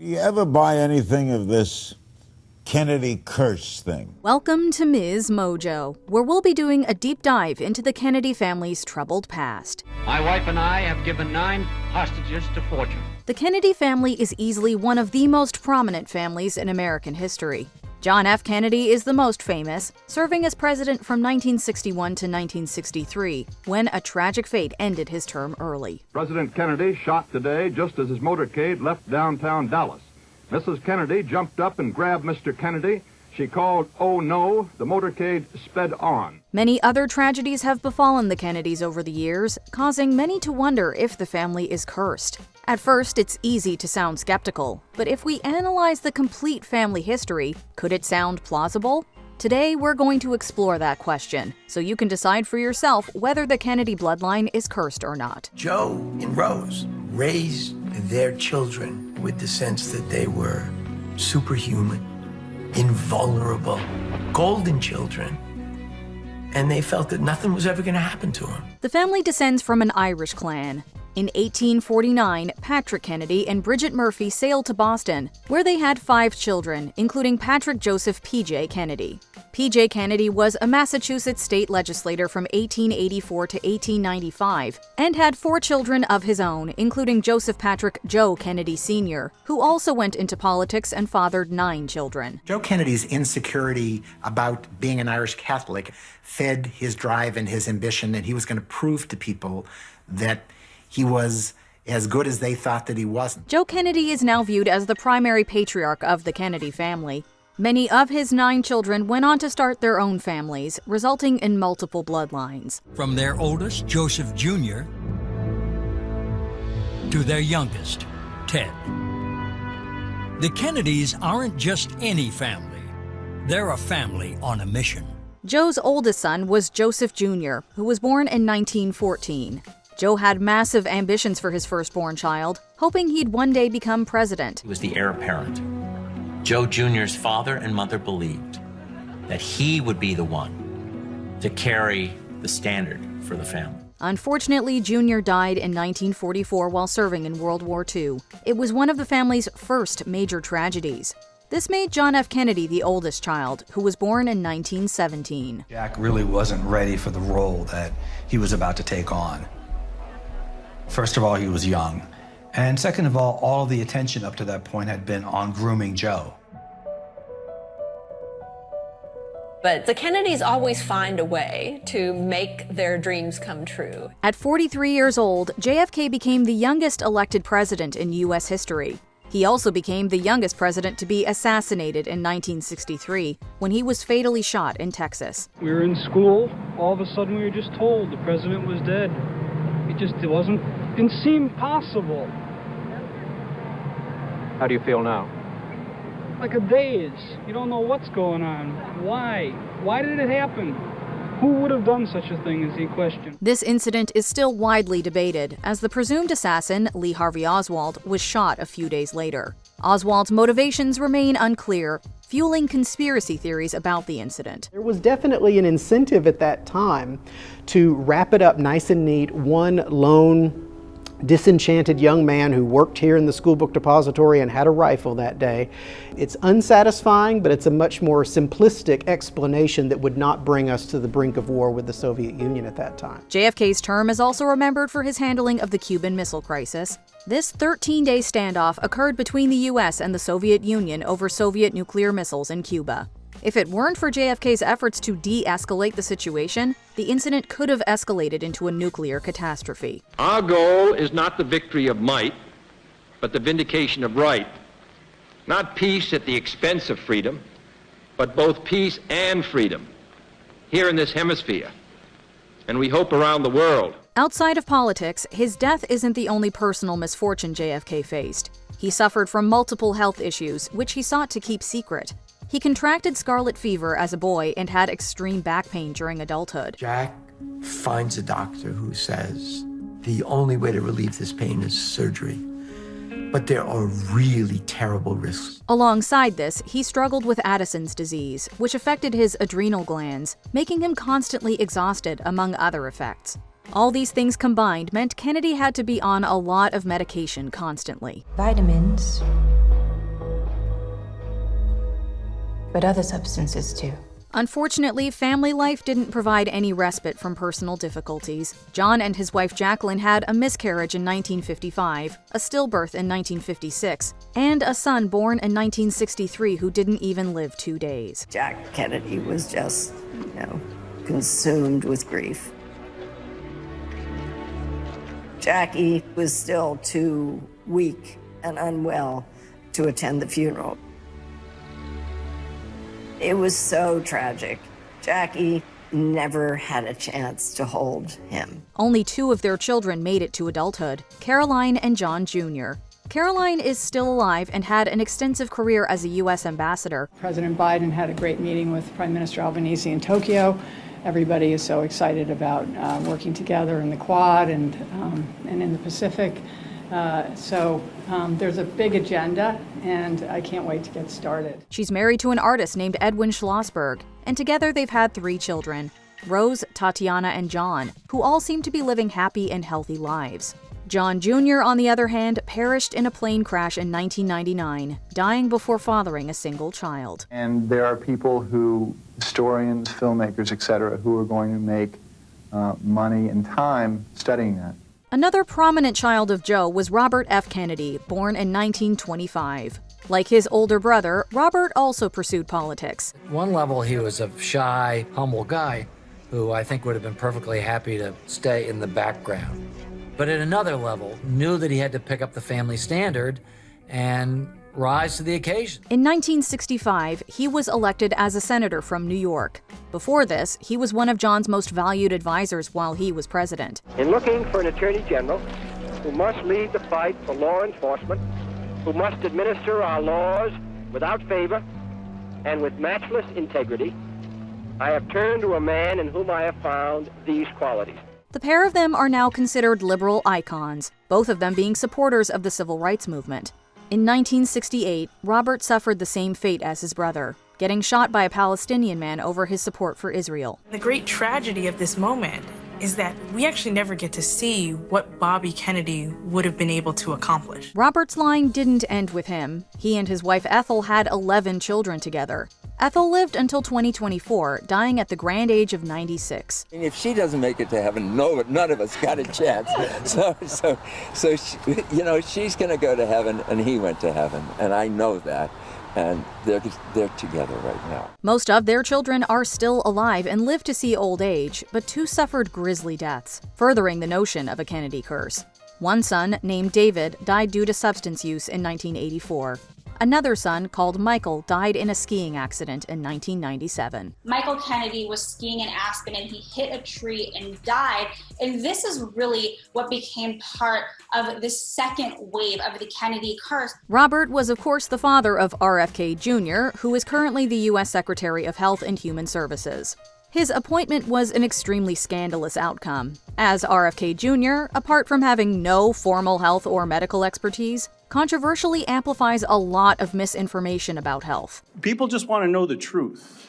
Do you ever buy anything of this Kennedy curse thing? Welcome to MsMojo, where we'll be doing a deep dive into the Kennedy family's troubled past. My wife and I have given 9 hostages to fortune. The Kennedy family is easily one of the most prominent families in American history. John F. Kennedy is the most famous, serving as president from 1961 to 1963, when a tragic fate ended his term early. President Kennedy shot today just as his motorcade left downtown Dallas. Mrs. Kennedy jumped up and grabbed Mr. Kennedy. She called, "Oh no," the motorcade sped on. Many other tragedies have befallen the Kennedys over the years, causing many to wonder if the family is cursed. At first, it's easy to sound skeptical, but if we analyze the complete family history, could it sound plausible? Today, we're going to explore that question, so you can decide for yourself whether the Kennedy bloodline is cursed or not. Joe and Rose raised their children with the sense that they were superhuman, invulnerable, golden children, and they felt that nothing was ever going to happen to them. The family descends from an Irish clan. In 1849, Patrick Kennedy and Bridget Murphy sailed to Boston, where they had 5 children, including Patrick Joseph P.J. Kennedy. P.J. Kennedy was a Massachusetts state legislator from 1884 to 1895 and had 4 children of his own, including Joseph Patrick Joe Kennedy Sr., who also went into politics and fathered 9 children. Joe Kennedy's insecurity about being an Irish Catholic fed his drive and his ambition, and he was going to prove to people that he was as good as they thought that he wasn't. Joe Kennedy is now viewed as the primary patriarch of the Kennedy family. Many of his 9 children went on to start their own families, resulting in multiple bloodlines. From their oldest, Joseph Jr., to their youngest, Ted. The Kennedys aren't just any family. They're a family on a mission. Joe's oldest son was Joseph Jr., who was born in 1914. Joe had massive ambitions for his firstborn child, hoping he'd one day become president. He was the heir apparent. Joe Jr.'s father and mother believed that he would be the one to carry the standard for the family. Unfortunately, Jr. died in 1944 while serving in World War II. It was one of the family's first major tragedies. This made John F. Kennedy the oldest child, who was born in 1917. Jack really wasn't ready for the role that he was about to take on. First of all, he was young. And second of all of the attention up to that point had been on grooming Joe. But the Kennedys always find a way to make their dreams come true. At 43 years old, JFK became the youngest elected president in U.S. history. He also became the youngest president to be assassinated in 1963, when he was fatally shot in Texas. We were in school, all of a sudden we were just told the president was dead. Didn't seem possible. How do you feel now? Like a daze. You don't know what's going on. Why? Why did it happen? Who would have done such a thing is the question. This incident is still widely debated, as the presumed assassin, Lee Harvey Oswald, was shot a few days later. Oswald's motivations remain unclear, fueling conspiracy theories about the incident. There was definitely an incentive at that time to wrap it up nice and neat. One lone, disenchanted young man who worked here in the school book depository and had a rifle that day. It's unsatisfying, but it's a much more simplistic explanation that would not bring us to the brink of war with the Soviet Union at that time. JFK's term is also remembered for his handling of the Cuban Missile Crisis. This 13-day standoff occurred between the U.S. and the Soviet Union over Soviet nuclear missiles in Cuba. If it weren't for JFK's efforts to de-escalate the situation, the incident could have escalated into a nuclear catastrophe. Our goal is not the victory of might, but the vindication of right. Not peace at the expense of freedom, but both peace and freedom here in this hemisphere, and we hope around the world. Outside of politics, his death isn't the only personal misfortune JFK faced. He suffered from multiple health issues, which he sought to keep secret. He contracted scarlet fever as a boy and had extreme back pain during adulthood. Jack finds a doctor who says the only way to relieve this pain is surgery. But there are really terrible risks. Alongside this, he struggled with Addison's disease, which affected his adrenal glands, making him constantly exhausted, among other effects. All these things combined meant Kennedy had to be on a lot of medication constantly. Vitamins but other substances too. Unfortunately, family life didn't provide any respite from personal difficulties. John and his wife Jacqueline had a miscarriage in 1955, a stillbirth in 1956, and a son born in 1963 who didn't even live 2 days. Jack Kennedy was just, consumed with grief. Jackie was still too weak and unwell to attend the funeral. It was so tragic. Jackie never had a chance to hold him. Only 2 of their children made it to adulthood, Caroline and John Jr. Caroline is still alive and had an extensive career as a U.S. ambassador. President Biden had a great meeting with Prime Minister Albanese in Tokyo. Everybody is so excited about working together in the Quad and in the Pacific. So there's a big agenda, and I can't wait to get started. She's married to an artist named Edwin Schlossberg, and together they've had 3 children, Rose, Tatiana, and John, who all seem to be living happy and healthy lives. John Jr., on the other hand, perished in a plane crash in 1999, dying before fathering a single child. And there are people who, historians, filmmakers, etc., who are going to make money and time studying that. Another prominent child of Joe was Robert F. Kennedy, born in 1925. Like his older brother, Robert also pursued politics. At one level, he was a shy, humble guy who I think would have been perfectly happy to stay in the background. But at another level, knew that he had to pick up the family standard and rise to the occasion. In 1965, he was elected as a senator from New York. Before this, he was one of John's most valued advisors while he was president. In looking for an attorney general who must lead the fight for law enforcement, who must administer our laws without favor and with matchless integrity, I have turned to a man in whom I have found these qualities. The pair of them are now considered liberal icons, both of them being supporters of the civil rights movement. In 1968, Robert suffered the same fate as his brother, getting shot by a Palestinian man over his support for Israel. The great tragedy of this moment is that we actually never get to see what Bobby Kennedy would have been able to accomplish. Robert's line didn't end with him. He and his wife Ethel had 11 children together. Ethel lived until 2024, dying at the grand age of 96. If she doesn't make it to heaven, none of us got a chance. So she's going to go to heaven, and he went to heaven, and I know that. And they're together right now. Most of their children are still alive and live to see old age, but 2 suffered grisly deaths, furthering the notion of a Kennedy curse. One son, named David, died due to substance use in 1984. Another son, called Michael, died in a skiing accident in 1997. Michael Kennedy was skiing in Aspen and he hit a tree and died. And this is really what became part of the second wave of the Kennedy curse. Robert was, of course, the father of RFK Jr., who is currently the U.S. Secretary of Health and Human Services. His appointment was an extremely scandalous outcome, as RFK Jr., apart from having no formal health or medical expertise, controversially amplifies a lot of misinformation about health. People just want to know the truth.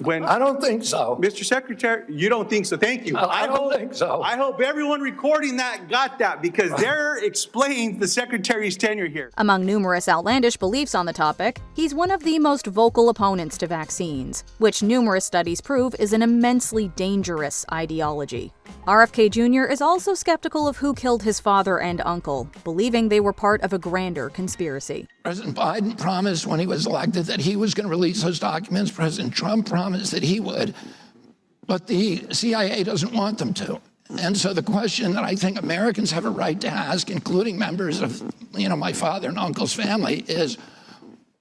I don't think so. Mr. Secretary, you don't think so? Thank you. I don't think so. I hope everyone recording that got that, because there explains the Secretary's tenure here. Among numerous outlandish beliefs on the topic, he's one of the most vocal opponents to vaccines, which numerous studies prove is an immensely dangerous ideology. RFK Jr. is also skeptical of who killed his father and uncle, believing they were part of a grander conspiracy. President Biden promised when he was elected that he was going to release those documents. President Trump promised that he would, but the CIA doesn't want them to. And so the question that I think Americans have a right to ask, including members of, my father and uncle's family, is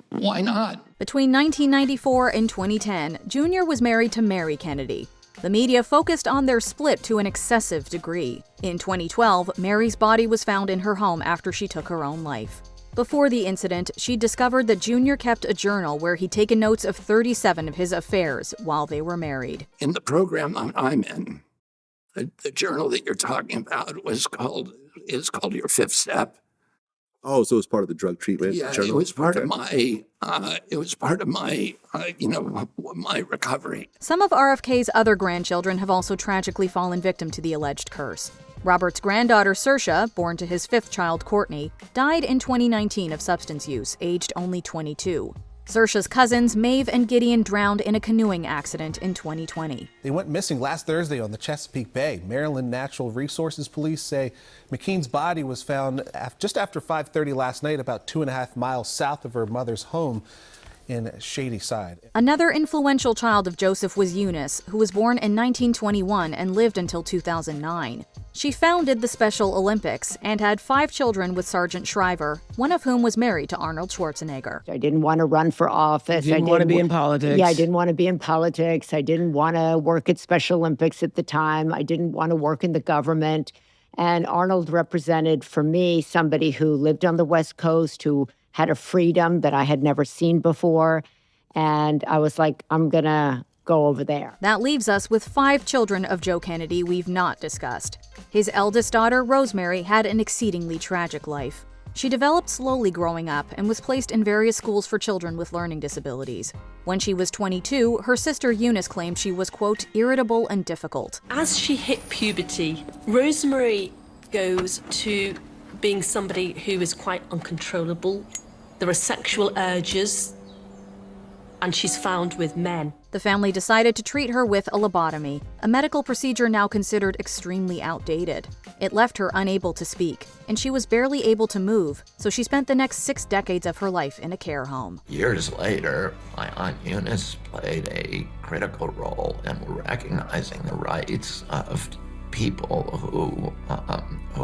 why not? Between 1994 and 2010, Jr. was married to Mary Kennedy. The media focused on their split to an excessive degree. In 2012, Mary's body was found in her home after she took her own life. Before the incident, she discovered that Jr. kept a journal where he'd taken notes of 37 of his affairs while they were married. In the program I'm in, the journal that you're talking about is called Your Fifth Step. Oh, so it was part of the drug treatment journal? It was part of my, my recovery. Some of RFK's other grandchildren have also tragically fallen victim to the alleged curse. Robert's granddaughter, Saoirse, born to his 5th child, Courtney, died in 2019 of substance use, aged only 22. Saoirse's cousins, Maeve and Gideon, drowned in a canoeing accident in 2020. They went missing last Thursday on the Chesapeake Bay. Maryland Natural Resources Police say McKean's body was found just after 5:30 last night, about 2.5 miles south of her mother's home in Shadyside. Another influential child of Joseph was Eunice, who was born in 1921 and lived until 2009. She founded the Special Olympics and had 5 children with Sergeant Shriver, one of whom was married to Arnold Schwarzenegger. I didn't want to run for office. You didn't want to be in politics. Yeah, I didn't want to be in politics. I didn't want to work at Special Olympics at the time. I didn't want to work in the government. And Arnold represented for me somebody who lived on the West Coast, who had a freedom that I had never seen before. And I was like, I'm going to go over there. That leaves us with 5 children of Joe Kennedy we've not discussed. His eldest daughter, Rosemary, had an exceedingly tragic life. She developed slowly growing up and was placed in various schools for children with learning disabilities. When she was 22, her sister Eunice claimed she was, quote, irritable and difficult. As she hit puberty, Rosemary goes to being somebody who is quite uncontrollable. There are sexual urges, and she's found with men. The family decided to treat her with a lobotomy, a medical procedure now considered extremely outdated. It left her unable to speak, and she was barely able to move, so she spent the next 6 decades of her life in a care home. Years later, my Aunt Eunice played a critical role in recognizing the rights of people who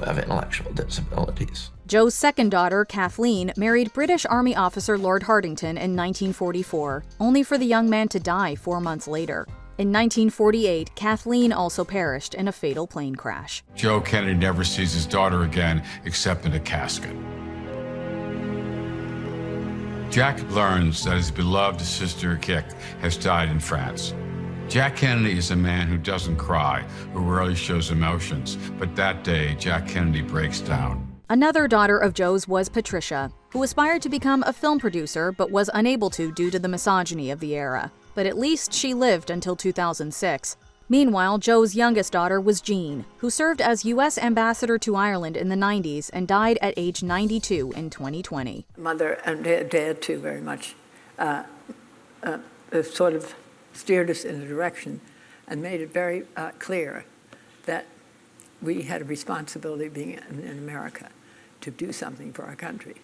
have intellectual disabilities. Joe's second daughter, Kathleen, married British Army officer Lord Hartington in 1944, only for the young man to die 4 months later. In 1948, Kathleen also perished in a fatal plane crash. Joe Kennedy never sees his daughter again except in a casket. Jack learns that his beloved sister Kik has died in France. Jack Kennedy is a man who doesn't cry, who rarely shows emotions, but that day, Jack Kennedy breaks down. Another daughter of Joe's was Patricia, who aspired to become a film producer but was unable to due to the misogyny of the era. But at least she lived until 2006. Meanwhile, Joe's youngest daughter was Jean, who served as U.S. ambassador to Ireland in the 90s and died at age 92 in 2020. Mother and dad too very much sort of steered us in a direction and made it very clear that we had a responsibility being in America to do something for our country.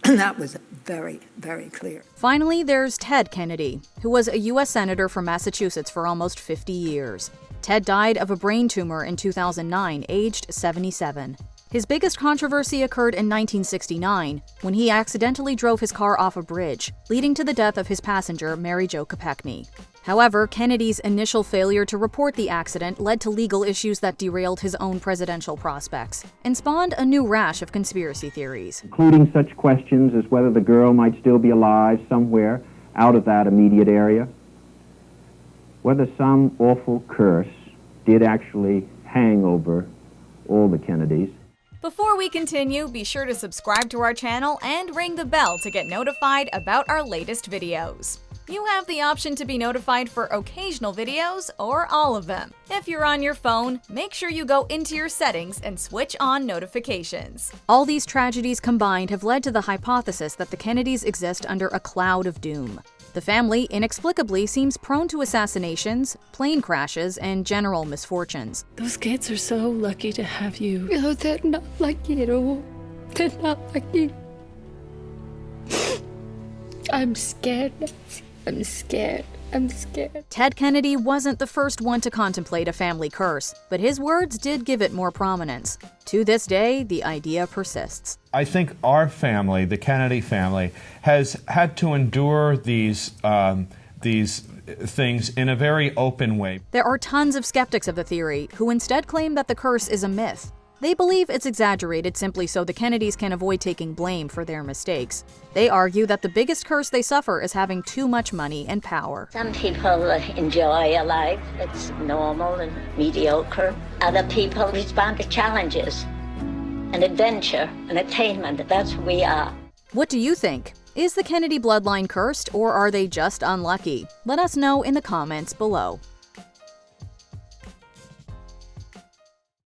That was very, very clear. Finally, there's Ted Kennedy, who was a U.S. Senator from Massachusetts for almost 50 years. Ted died of a brain tumor in 2009, aged 77. His biggest controversy occurred in 1969, when he accidentally drove his car off a bridge, leading to the death of his passenger, Mary Jo Kopechne. However, Kennedy's initial failure to report the accident led to legal issues that derailed his own presidential prospects, and spawned a new rash of conspiracy theories. Including such questions as whether the girl might still be alive somewhere out of that immediate area, whether some awful curse did actually hang over all the Kennedys. Before we continue, be sure to subscribe to our channel and ring the bell to get notified about our latest videos. You have the option to be notified for occasional videos or all of them. If you're on your phone, make sure you go into your settings and switch on notifications. All these tragedies combined have led to the hypothesis that the Kennedys exist under a cloud of doom. The family inexplicably seems prone to assassinations, plane crashes, and general misfortunes. Those kids are so lucky to have you. No, they're not lucky at all. They're not lucky. I'm scared, Nancy. I'm scared. I'm scared. Ted Kennedy wasn't the first one to contemplate a family curse, but his words did give it more prominence. To this day, the idea persists. I think our family, the Kennedy family, has had to endure these things in a very open way. There are tons of skeptics of the theory who instead claim that the curse is a myth. They believe it's exaggerated simply so the Kennedys can avoid taking blame for their mistakes. They argue that the biggest curse they suffer is having too much money and power. Some people enjoy a life that's normal and mediocre. Other people respond to challenges and adventure and attainment. That's who we are. What do you think? Is the Kennedy bloodline cursed, or are they just unlucky? Let us know in the comments below.